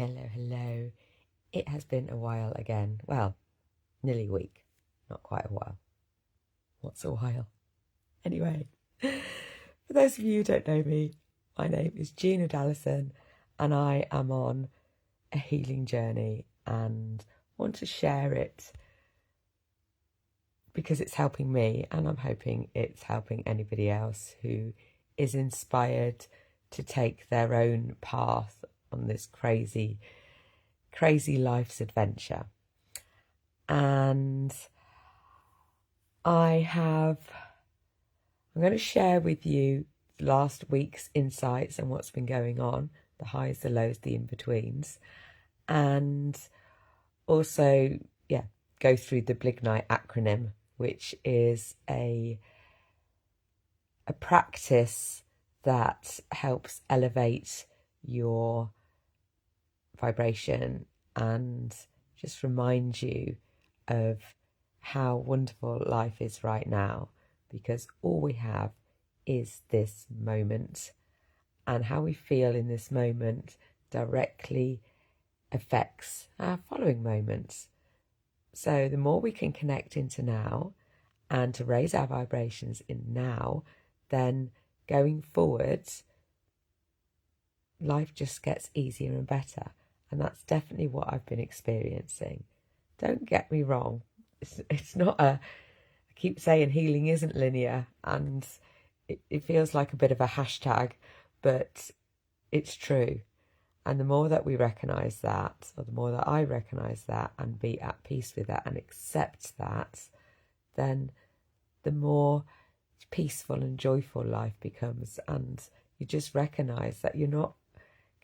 Hello, hello. It has been a while again. Well, nearly a week. Not quite a while. What's a while? Anyway, for those of you who don't know me, my name is Gina Dallison and I am on a healing journey and want to share it because it's helping me, and I'm hoping it's helping anybody else who is inspired to take their own path on this crazy life's adventure. And I'm going to share with you last week's insights and what's been going on, the highs, the lows, the in-betweens, and also, go through the Blignite acronym, which is a practice that helps elevate your vibration and just remind you of how wonderful life is right now, because all we have is this moment, and how we feel in this moment directly affects our following moments. So the more we can connect into now and to raise our vibrations in now, then going forwards, life just gets easier and better. And that's definitely what I've been experiencing. Don't get me wrong. It's not I keep saying healing isn't linear, and it feels like a bit of a hashtag, but it's true. And the more that we recognise that, or the more that I recognise that and be at peace with that and accept that, then the more peaceful and joyful life becomes. And you just recognise that you're not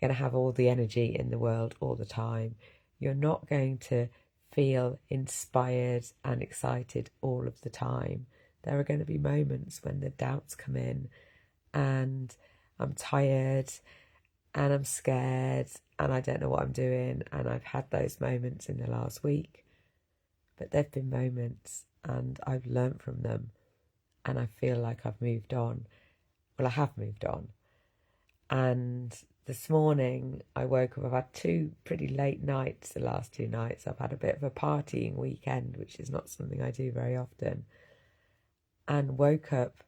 going to have all the energy in the world all the time. You're not going to feel inspired and excited all of the time. There are going to be moments when the doubts come in and I'm tired and I'm scared and I don't know what I'm doing, and I've had those moments in the last week. But there've been moments and I've learnt from them, and I feel like I've moved on. Well, I have moved on. And this morning I woke up. I've had two pretty late nights the last 2 nights. I've had a bit of a partying weekend, which is not something I do very often, and woke up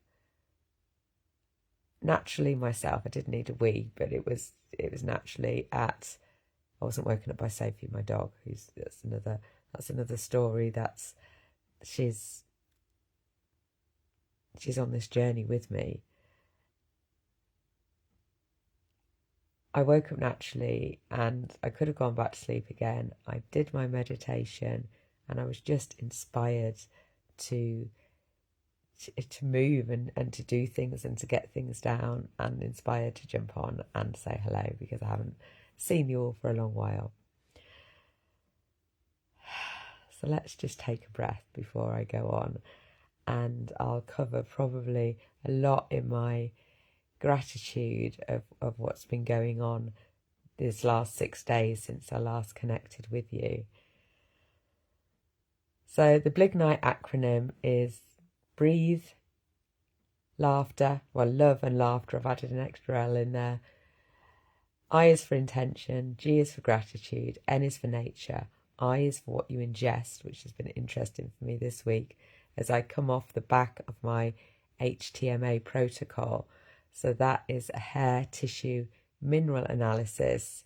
naturally myself. I did need a wee, but it was naturally I wasn't woken up by Sophie, my dog, that's another story. She's on this journey with me. I woke up naturally and I could have gone back to sleep again. I did my meditation and I was just inspired to move and to do things and to get things down, and inspired to jump on and say hello, because I haven't seen you all for a long while. So let's just take a breath before I go on, and I'll cover probably a lot in my gratitude of what's been going on these last 6 days since I last connected with you. So the Blignite acronym is breathe, laughter, love and laughter. I've added an extra L in there. I is for intention, G is for gratitude, N is for nature, I is for what you ingest, which has been interesting for me this week as I come off the back of my HTMA protocol. So that is a hair tissue mineral analysis.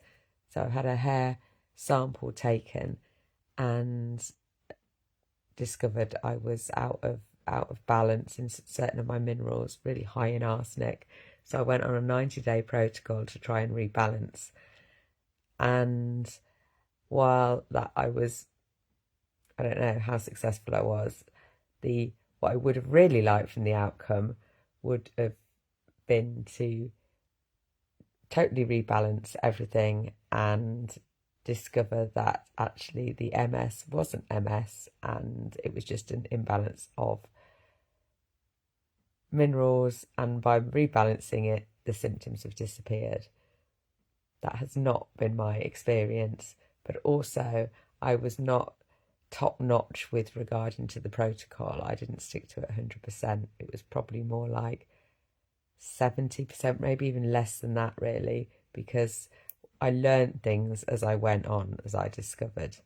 So I've had a hair sample taken and discovered I was out of balance in certain of my minerals, really high in arsenic. So I went on a 90-day protocol to try and rebalance. And while that I don't know how successful I was, what I would have really liked from the outcome would have been to totally rebalance everything and discover that actually the MS wasn't MS, and it was just an imbalance of minerals, and by rebalancing it, the symptoms have disappeared. That has not been my experience, but also I was not top notch with regarding to the protocol. I didn't stick to it 100%. It was probably more like 70%, maybe even less than that, really, because I learned things as I went on, as I discovered.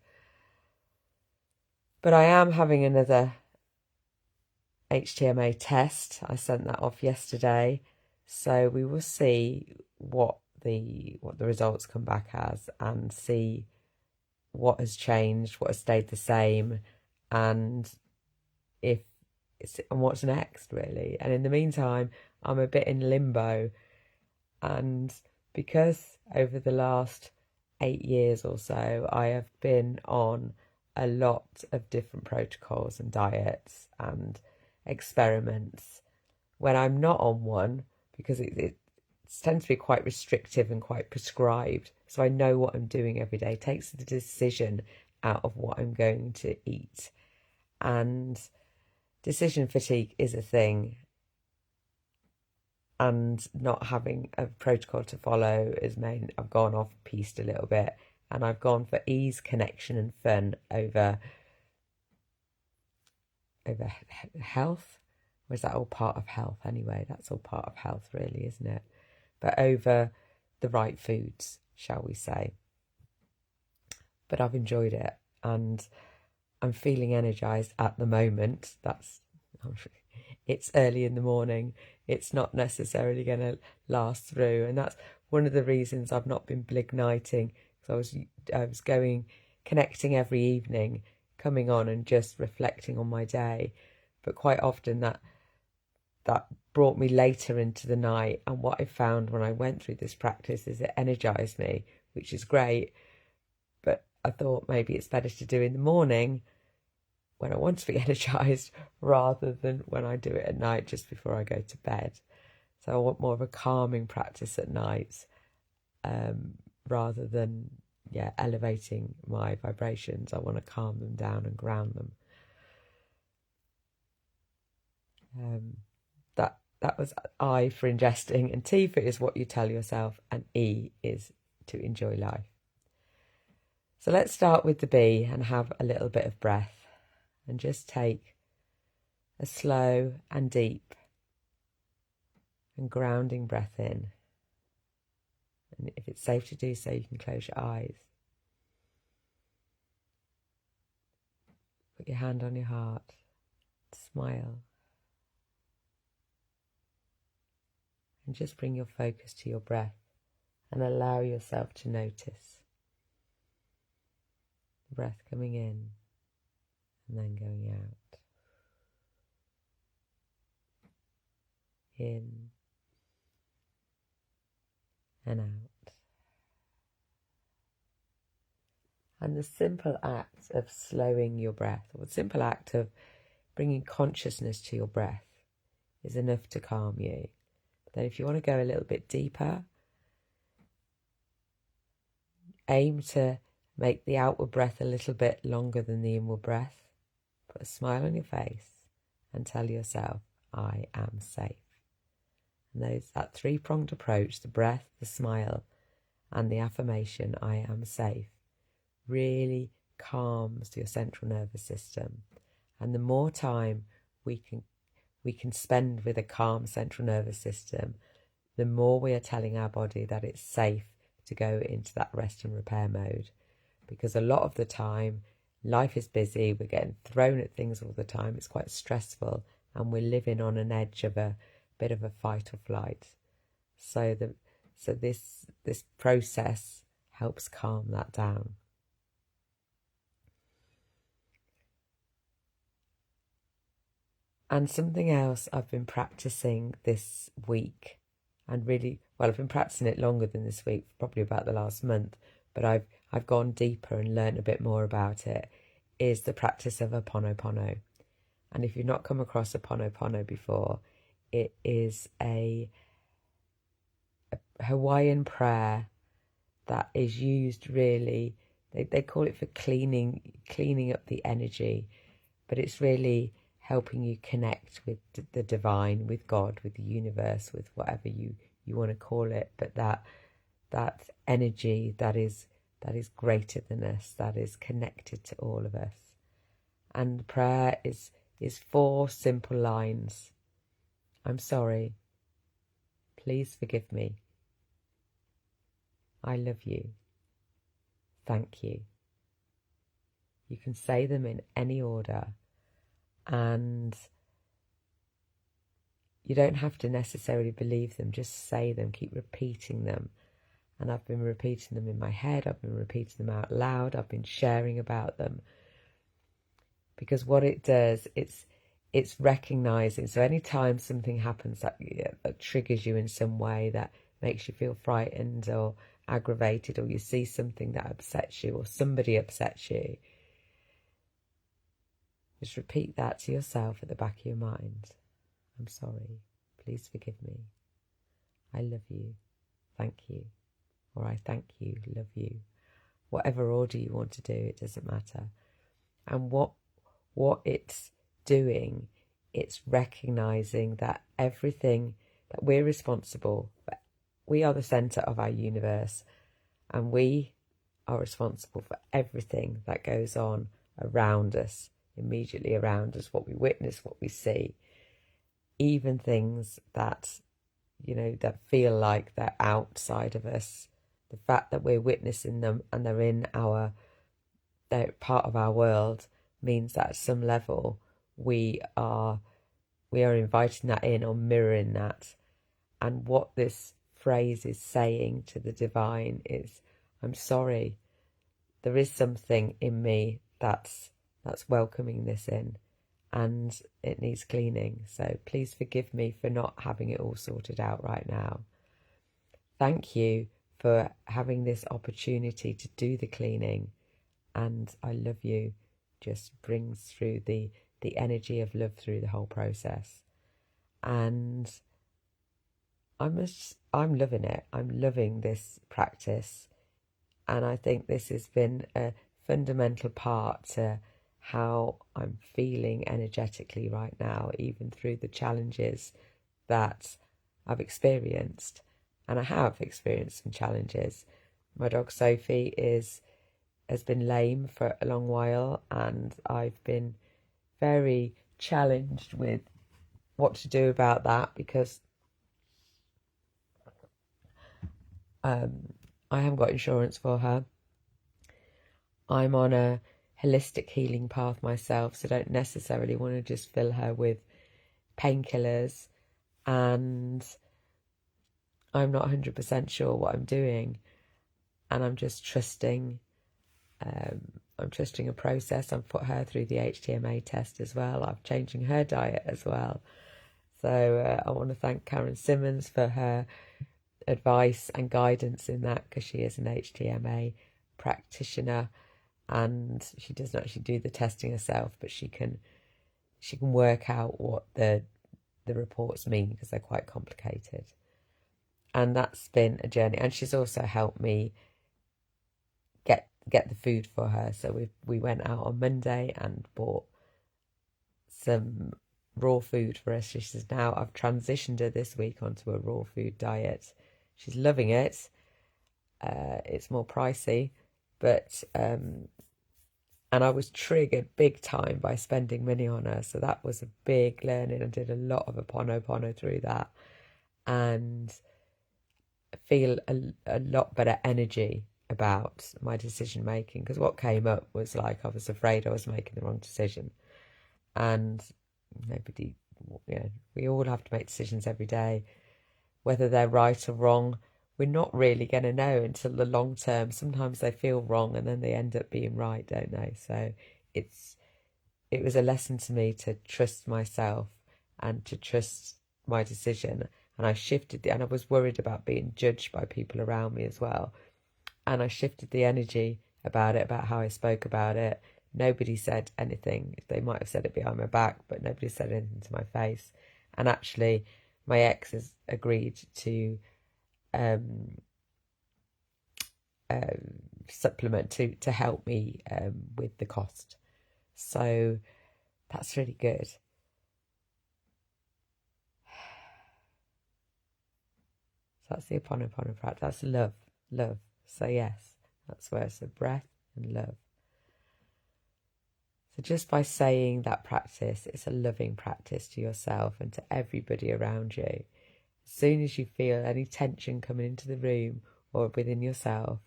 But I am having another HTMA test. I sent that off yesterday, so we will see what the results come back as, and see what has changed, what has stayed the same, and if and what's next, really. And in the meantime, I'm a bit in limbo, and because over the last 8 years or so I have been on a lot of different protocols and diets and experiments, when I'm not on one, because it tends to be quite restrictive and quite prescribed, so I know what I'm doing every day, it takes the decision out of what I'm going to eat. And decision fatigue is a thing, and not having a protocol to follow is meant I've gone off piste a little bit, and I've gone for ease, connection and fun over health. Or is that all part of health anyway? That's all part of health, really, isn't it? But over the right foods, shall we say. But I've enjoyed it, and I'm feeling energized at the moment. It's early in the morning. It's not necessarily going to last through, and that's one of the reasons I've not been bligniting. Because I was connecting every evening, coming on and just reflecting on my day. But quite often that brought me later into the night. And what I found when I went through this practice is it energized me, which is great. But I thought maybe it's better to do in the morning when I want to be energized, rather than when I do it at night just before I go to bed. So I want more of a calming practice at night, rather than elevating my vibrations. I want to calm them down and ground them. That was I for ingesting, and T for is what you tell yourself, and E is to enjoy life. So let's start with the B and have a little bit of breath, and just take a slow and deep and grounding breath in. And if it's safe to do so, you can close your eyes. Put your hand on your heart. Smile. And just bring your focus to your breath and allow yourself to notice the breath coming in and then going out. In and out. And the simple act of slowing your breath, or the simple act of bringing consciousness to your breath, is enough to calm you. Then if you want to go a little bit deeper, aim to make the outward breath a little bit longer than the inward breath. Put a smile on your face and tell yourself, I am safe. And that three-pronged approach, the breath, the smile and the affirmation, I am safe, really calms your central nervous system. And the more time we can spend with a calm central nervous system, the more we are telling our body that it's safe to go into that rest and repair mode. Because a lot of the time, life is busy, we're getting thrown at things all the time, it's quite stressful, and we're living on an edge of a bit of a fight or flight. So this process helps calm that down. And something else I've been practicing this week, and really, well, I've been practicing it longer than this week, probably about the last month, but I've gone deeper and learned a bit more about it, is the practice of Ho'oponopono. And if you've not come across Ho'oponopono before, it is a Hawaiian prayer that is used really, they call it for cleaning up the energy, but it's really helping you connect with the divine, with God, with the universe, with whatever you want to call it, but that energy that is greater than us, that is connected to all of us. And the prayer is 4 simple lines. I'm sorry. Please forgive me. I love you. Thank you. You can say them in any order, and you don't have to necessarily believe them, just say them, keep repeating them. And I've been repeating them in my head, I've been repeating them out loud, I've been sharing about them. Because what it does, it's recognising. So anytime something happens that triggers you in some way, that makes you feel frightened or aggravated, or you see something that upsets you or somebody upsets you, just repeat that to yourself at the back of your mind. I'm sorry. Please forgive me. I love you. Thank you. Or I thank you, love you. Whatever order you want to do, it doesn't matter. And what it's doing, it's recognising that everything, that we're responsible for, we are the centre of our universe, and we are responsible for everything that goes on around us, immediately around us, what we witness, what we see, even things that, that feel like they're outside of us. The fact that we're witnessing them and they're part of our world means that at some level we are inviting that in or mirroring that. And what this phrase is saying to the divine is, I'm sorry, there is something in me that's welcoming this in, and it needs cleaning. So please forgive me for not having it all sorted out right now. Thank you for having this opportunity to do the cleaning, and I love you just brings through the energy of love through the whole process. And I'm loving it. I'm loving this practice, and I think this has been a fundamental part to how I'm feeling energetically right now, even through the challenges that I've experienced. And I have experienced some challenges. My dog Sophie has been lame for a long while, and I've been very challenged with what to do about that, because I haven't got insurance for her. I'm on a holistic healing path myself, so don't necessarily want to just fill her with painkillers, and I'm not 100% sure what I'm doing, and I'm just trusting. I'm trusting a process. I've put her through the HTMA test as well. I'm changing her diet as well. So I want to thank Karen Simmons for her advice and guidance in that, because she is an HTMA practitioner, and she doesn't actually do the testing herself, but she can work out what the reports mean, because they're quite complicated. And that's been a journey. And she's also helped me get the food for her. So we went out on Monday and bought some raw food for her. She says now I've transitioned her this week onto a raw food diet. She's loving it. It's more pricey, but and I was triggered big time by spending money on her. So that was a big learning. I did a lot of Ho'oponopono through that, and I feel a lot better energy about my decision making, because what came up was like I was afraid I was making the wrong decision. And nobody, we all have to make decisions every day, whether they're right or wrong. We're not really going to know until the long term. Sometimes they feel wrong and then they end up being right, don't they? So it was a lesson to me to trust myself and to trust my decision. And I shifted and I was worried about being judged by people around me as well. And I shifted the energy about it, about how I spoke about it. Nobody said anything. They might have said it behind my back, but nobody said anything to my face. And actually, my ex has agreed to supplement to help me with the cost. So that's really good. So that's the Ho'oponopono practice. That's love. So yes, that's where it's a breath and love. So just by saying that practice, it's a loving practice to yourself and to everybody around you. As soon as you feel any tension coming into the room, or within yourself,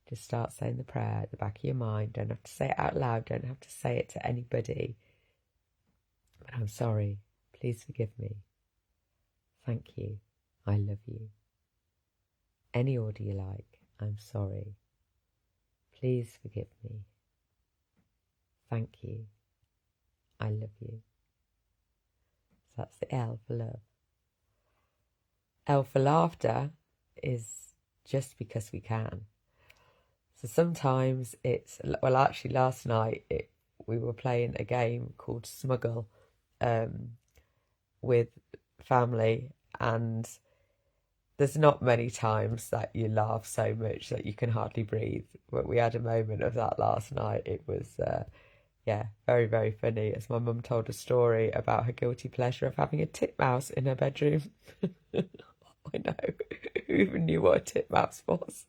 just start saying the prayer at the back of your mind. Don't have to say it out loud. Don't have to say it to anybody. But I'm sorry. Please forgive me. Thank you. I love you. Any order you like. I'm sorry. Please forgive me. Thank you. I love you. So that's the L for love. L for laughter is just because we can. So sometimes it's, well, actually last night we were playing a game called Smuggle with family, and there's not many times that you laugh so much that you can hardly breathe. But we had a moment of that last night. It was, very, very funny, as my mum told a story about her guilty pleasure of having a titmouse in her bedroom. I know. Who even knew what a titmouse was?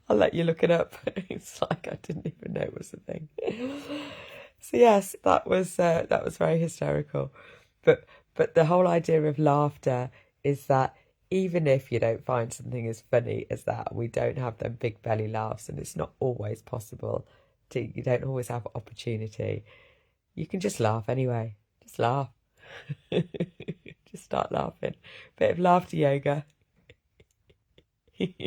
I'll let you look it up. It's like I didn't even know it was a thing. So yes, that was very hysterical. But the whole idea of laughter is that even if you don't find something as funny as that, we don't have them big belly laughs, and it's not always possible. You don't always have opportunity. You can just laugh anyway. Just laugh. Just start laughing. Bit of laughter yoga. Bring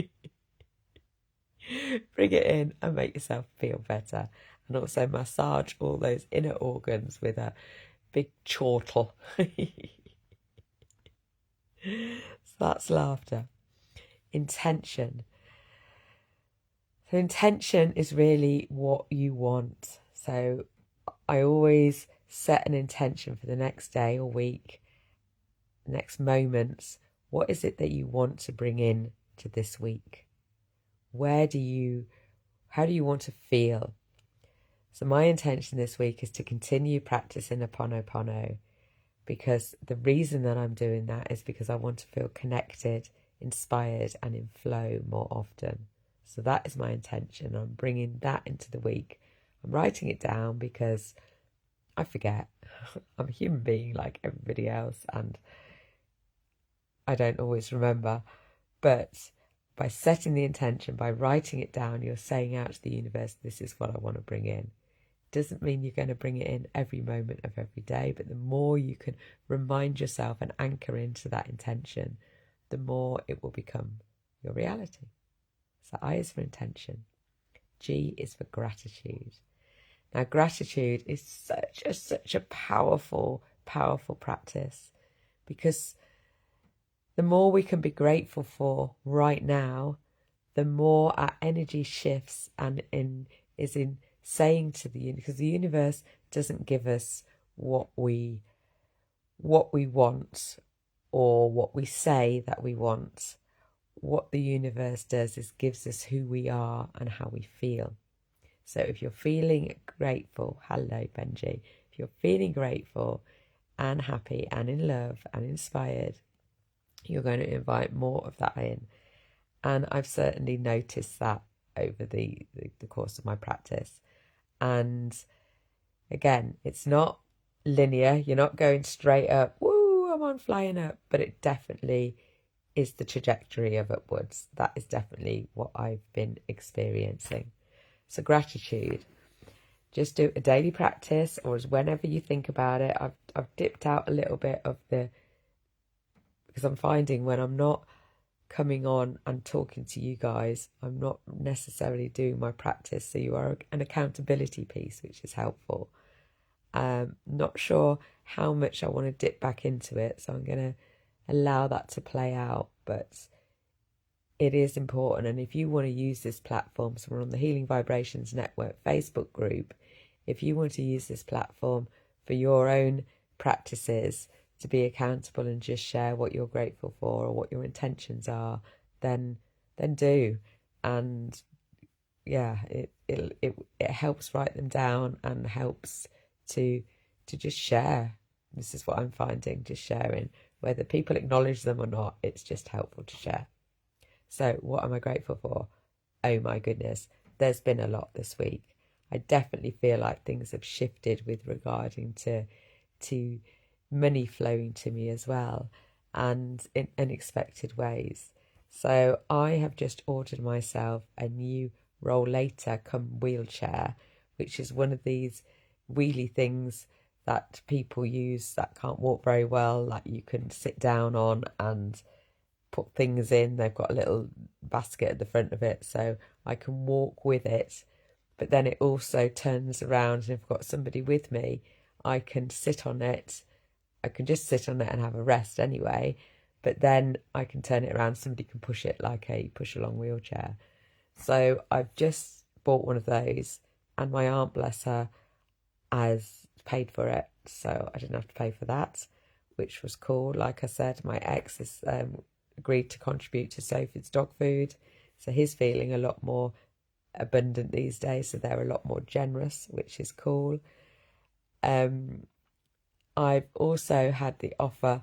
it in and make yourself feel better. And also massage all those inner organs with a big chortle. So that's laughter. Intention. So intention is really what you want. So I always set an intention for the next day or week, next moments. What is it that you want to bring in to this week? How do you want to feel? So my intention this week is to continue practicing Ho'oponopono, because the reason that I'm doing that is because I want to feel connected, inspired and in flow more often. So that is my intention. I'm bringing that into the week. I'm writing it down because I forget. I'm a human being like everybody else, and I don't always remember. But by setting the intention, by writing it down, you're saying out to the universe, this is what I want to bring in. Doesn't mean you're going to bring it in every moment of every day, but the more you can remind yourself and anchor into that intention, the more it will become your reality. So I is for intention. G is for gratitude. Now, gratitude is such a powerful, powerful practice, because the more we can be grateful for right now, the more our energy shifts and is in saying to the universe, because the universe doesn't give us what we want or what we say that we want. What the universe does is gives us who we are and how we feel. So if you're feeling grateful, hello Benji, if you're feeling grateful and happy and in love and inspired, you're going to invite more of that in. And I've certainly noticed that over the course of my practice. And again, it's not linear. You're not going straight up, woo, I'm flying up, but it definitely is the trajectory of upwards. That is definitely what I've been experiencing. So gratitude, just do a daily practice, or as whenever you think about it. I've dipped out a little bit of because I'm finding when I'm not coming on and talking to you guys, I'm not necessarily doing my practice. So you are an accountability piece, which is helpful. Not sure how much I want to dip back into it, so I'm going to allow that to play out, but it is important. And if you want to use this platform, so we're on the Healing Vibrations Network Facebook group, if you want to use this platform for your own practices, to be accountable and just share what you're grateful for or what your intentions are, then do. And yeah, it helps write them down and helps to just share. This is what I'm finding, just sharing. Whether people acknowledge them or not, it's just helpful to share. So what am I grateful for? Oh my goodness, there's been a lot this week. I definitely feel like things have shifted with regarding to money flowing to me as well, and in unexpected ways. So I have just ordered myself a new rollator come wheelchair, which is one of these wheelie things that people use that can't walk very well, that you can sit down on and put things in. They've got a little basket at the front of it, so I can walk with it. But then it also turns around, and if I've got somebody with me, I can sit on it. I can just sit on it and have a rest anyway. But then I can turn it around. Somebody can push it like a push-along wheelchair. So I've just bought one of those, and my aunt, bless her, has paid for it. So I didn't have to pay for that, which was cool. Like I said, my ex has agreed to contribute to Sophie's dog food. So he's feeling a lot more abundant these days. So they're a lot more generous, which is cool. I've also had the offer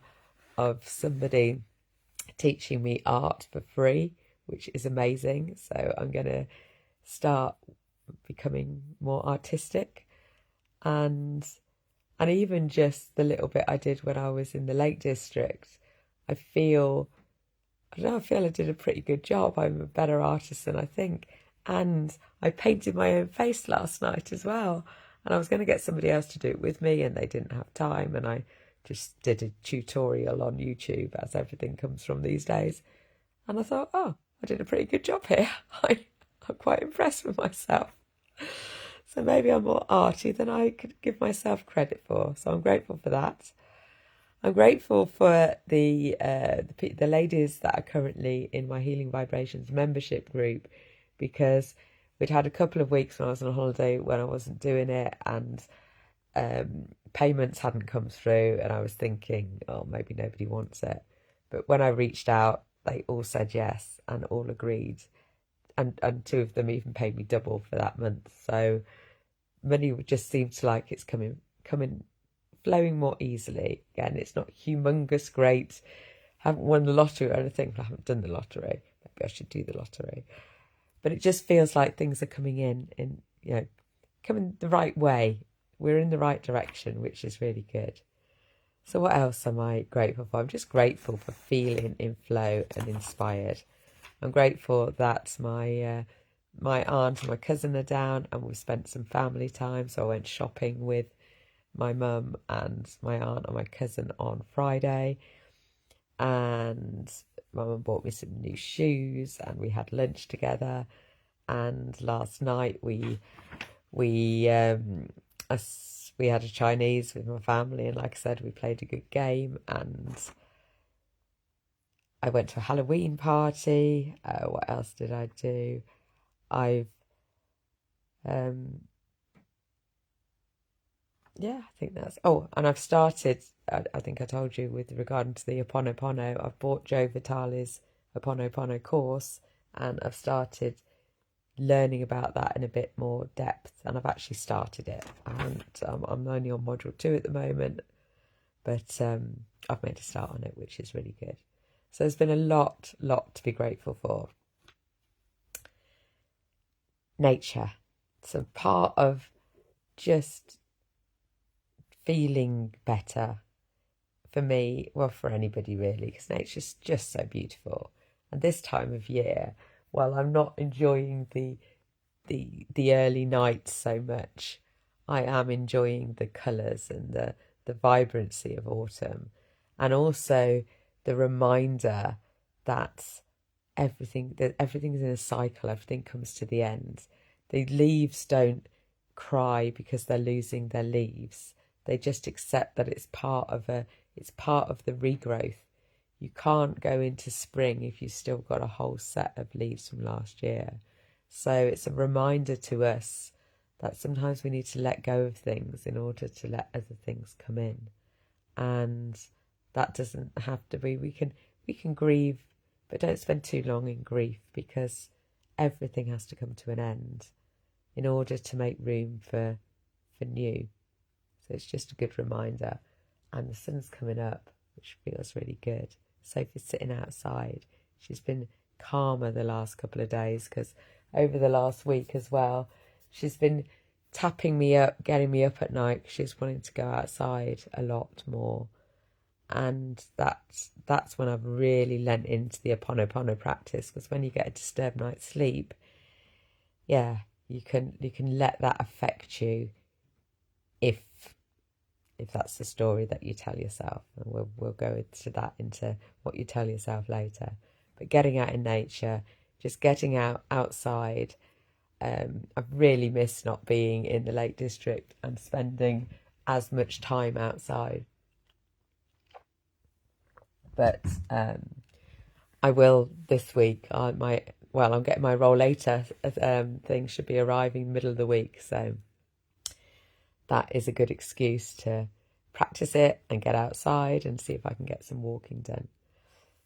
of somebody teaching me art for free, which is amazing. So I'm going to start becoming more artistic, and even just the little bit I did when I was in the Lake District, I feel I did a pretty good job. I'm a better artist than I think. And I painted my own face last night as well. And I was going to get somebody else to do it with me, and they didn't have time. And I just did a tutorial on YouTube, as everything comes from these days. And I thought, oh, I did a pretty good job here. I'm quite impressed with myself. So maybe I'm more arty than I could give myself credit for. So I'm grateful for that. I'm grateful for the ladies that are currently in my Healing Vibrations membership group, because we'd had a couple of weeks when I was on holiday when I wasn't doing it, and payments hadn't come through, and I was thinking, oh, maybe nobody wants it. But when I reached out, they all said yes and all agreed, and two of them even paid me double for that month. So money just seems like it's coming flowing more easily. Again, it's not humongous great. I haven't won the lottery or anything. I haven't done the lottery. Maybe I should do the lottery. But it just feels like things are coming in coming the right way. We're in the right direction, which is really good. So what else am I grateful for? I'm just grateful for feeling in flow and inspired. I'm grateful that my aunt and my cousin are down, and we've spent some family time. So I went shopping with my mum and my aunt and my cousin on Friday, and my mum bought me some new shoes, and we had lunch together. And last night we had a Chinese with my family, and like I said, we played a good game. And I went to a Halloween party. What else did I do? I think that's... Oh, and I've started, I think I told you with regard to the Ho'oponopono, I've bought Joe Vitale's Ho'oponopono course, and I've started learning about that in a bit more depth, and I've actually started it. I'm only on module 2 at the moment, but I've made a start on it, which is really good. So there's been a lot to be grateful for. Nature. So part of just feeling better for me, well, for anybody really, because nature's just so beautiful. And this time of year, while I'm not enjoying the early nights so much, I am enjoying the colours and the vibrancy of autumn, and also the reminder that everything's in a cycle. Everything comes to the end. The leaves don't cry because they're losing their leaves. They just accept that it's part of the regrowth. You can't go into spring if you've still got a whole set of leaves from last year. So it's a reminder to us that sometimes we need to let go of things in order to let other things come in. And that doesn't have to be... We can grieve, but don't spend too long in grief, because everything has to come to an end in order to make room for new. So it's just a good reminder. And the sun's coming up, which feels really good. Sophie's sitting outside. She's been calmer the last couple of days, because over the last week as well, she's been tapping me up, getting me up at night. She's wanting to go outside a lot more. And that's when I've really lent into the Ho'oponopono practice, because when you get a disturbed night's sleep, yeah, you can let that affect you if that's the story that you tell yourself. And we'll go into what you tell yourself later. But getting out in nature, just getting outside. I've really missed not being in the Lake District and spending as much time outside. But I will this week. I'm getting my roll later. Thing should be arriving middle of the week, so that is a good excuse to practice it and get outside and see if I can get some walking done.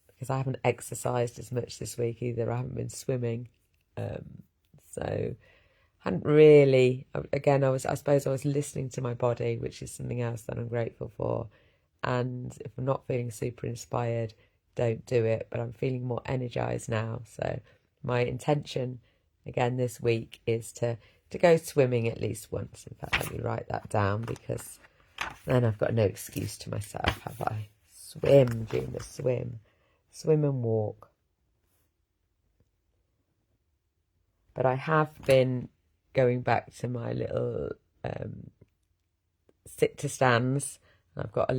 Because I haven't exercised as much this week either. I haven't been swimming, so I hadn't really. Again, I suppose I was listening to my body, which is something else that I'm grateful for. And if I'm not feeling super inspired, don't do it. But I'm feeling more energized now. So my intention again this week is to go swimming at least once. In fact, let me write that down, because then I've got no excuse to myself, have I? Swim, Gina, swim. Swim and walk. But I have been going back to my little sit to stands. I've got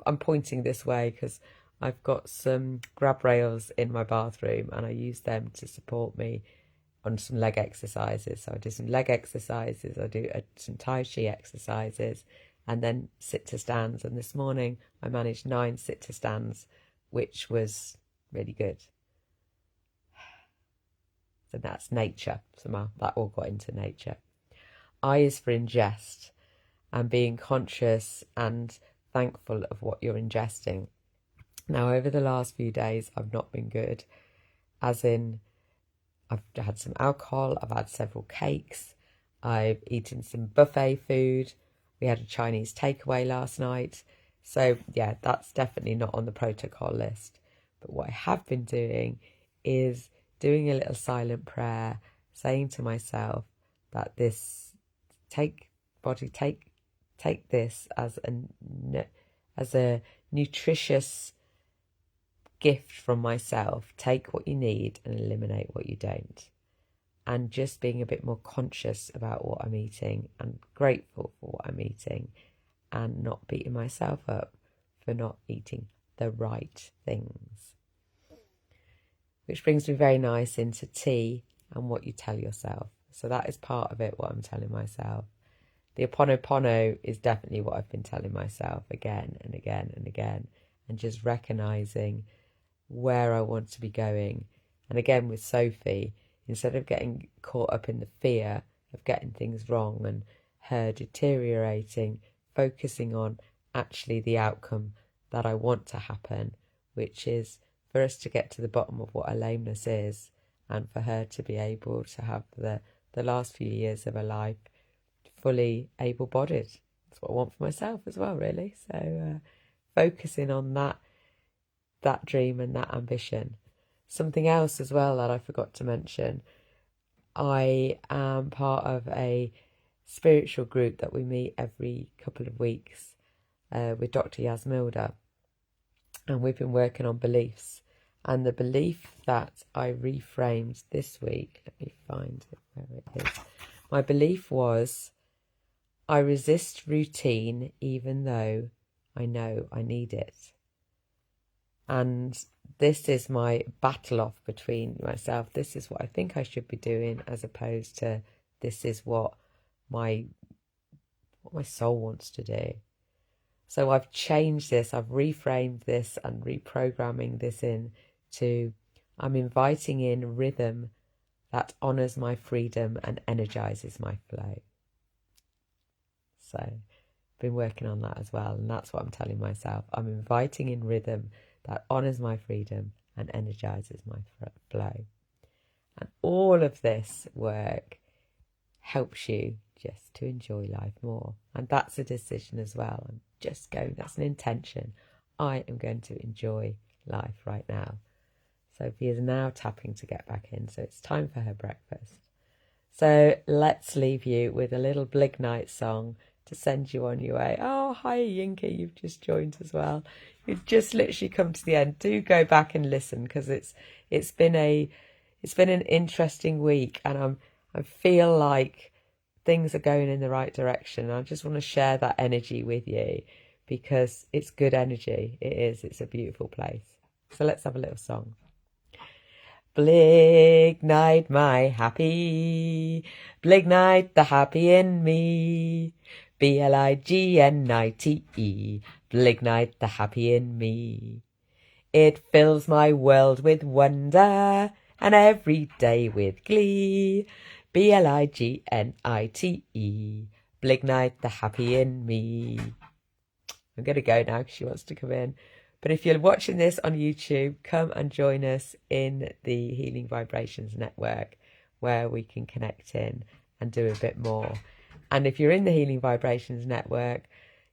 I'm pointing this way because I've got some grab rails in my bathroom, and I use them to support me on some leg exercises. So I do some leg exercises, I do some Tai Chi exercises, and then sit to stands. And this morning I managed 9 sit to stands, which was really good. So that's nature. Somehow that all got into nature. I is for ingest, and being conscious and thankful of what you're ingesting. Now, over the last few days, I've not been good, as in I've had some alcohol, I've had several cakes, I've eaten some buffet food, we had a Chinese takeaway last night. So yeah, that's definitely not on the protocol list. But what I have been doing is doing a little silent prayer, saying to myself that take this as a nutritious gift from myself. Take what you need and eliminate what you don't. And just being a bit more conscious about what I'm eating and grateful for what I'm eating, and not beating myself up for not eating the right things. Which brings me very nice into tea and what you tell yourself. So that is part of it, what I'm telling myself. The Ho'oponopono is definitely what I've been telling myself again and again and again, and just recognising where I want to be going. And again with Sophie, instead of getting caught up in the fear of getting things wrong and her deteriorating, focusing on actually the outcome that I want to happen, which is for us to get to the bottom of what her lameness is, and for her to be able to have the last few years of her life fully able-bodied. That's what I want for myself as well, really. So focusing on that dream and that ambition. Something else as well that I forgot to mention, I am part of a spiritual group that we meet every couple of weeks with Dr. Yasmilda, and we've been working on beliefs. And the belief that I reframed this week, let me find it where it is. My belief was, I resist routine even though I know I need it. And this is my battle off between myself. This is what I think I should be doing, as opposed to this is what my soul wants to do. So I've changed this, I've reframed this and reprogramming this in to, I'm inviting in rhythm that honours my freedom and energises my flow. So I've been working on that as well, and that's what I'm telling myself. I'm inviting in rhythm that honours my freedom and energises my flow. And all of this work helps you just to enjoy life more. And that's a decision as well. I'm just going, that's an intention. I am going to enjoy life right now. Sophie is now tapping to get back in, so it's time for her breakfast. So let's leave you with a little Blig Night song to send you on your way. Oh, hi, Yinka, you've just joined as well. You've just literally come to the end. Do go back and listen, because it's been an interesting week, and I feel like things are going in the right direction. I just want to share that energy with you because it's good energy. It is. It's a beautiful place. So let's have a little song. Blig night, my happy. Blig night, the happy in me. Blignite. Blig night, the happy in me. It fills my world with wonder and every day with glee. Blignite. Blig night, the happy in me. I'm going to go now because she wants to come in. But if you're watching this on YouTube, come and join us in the Healing Vibrations Network, where we can connect in and do a bit more. And if you're in the Healing Vibrations Network,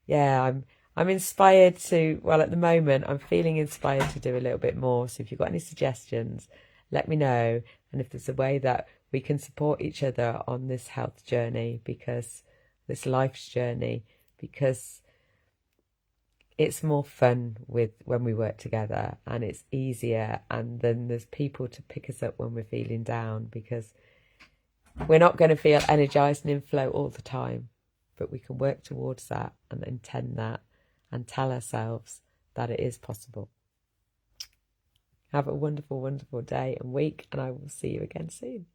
yeah, I'm inspired to, well, at the moment, I'm feeling inspired to do a little bit more. So if you've got any suggestions, let me know. And if there's a way that we can support each other on this health journey, because this life's journey, because it's more fun when we work together, and it's easier, and then there's people to pick us up when we're feeling down, because we're not going to feel energized and in flow all the time, but we can work towards that and intend that and tell ourselves that it is possible. Have a wonderful, wonderful day and week, and I will see you again soon.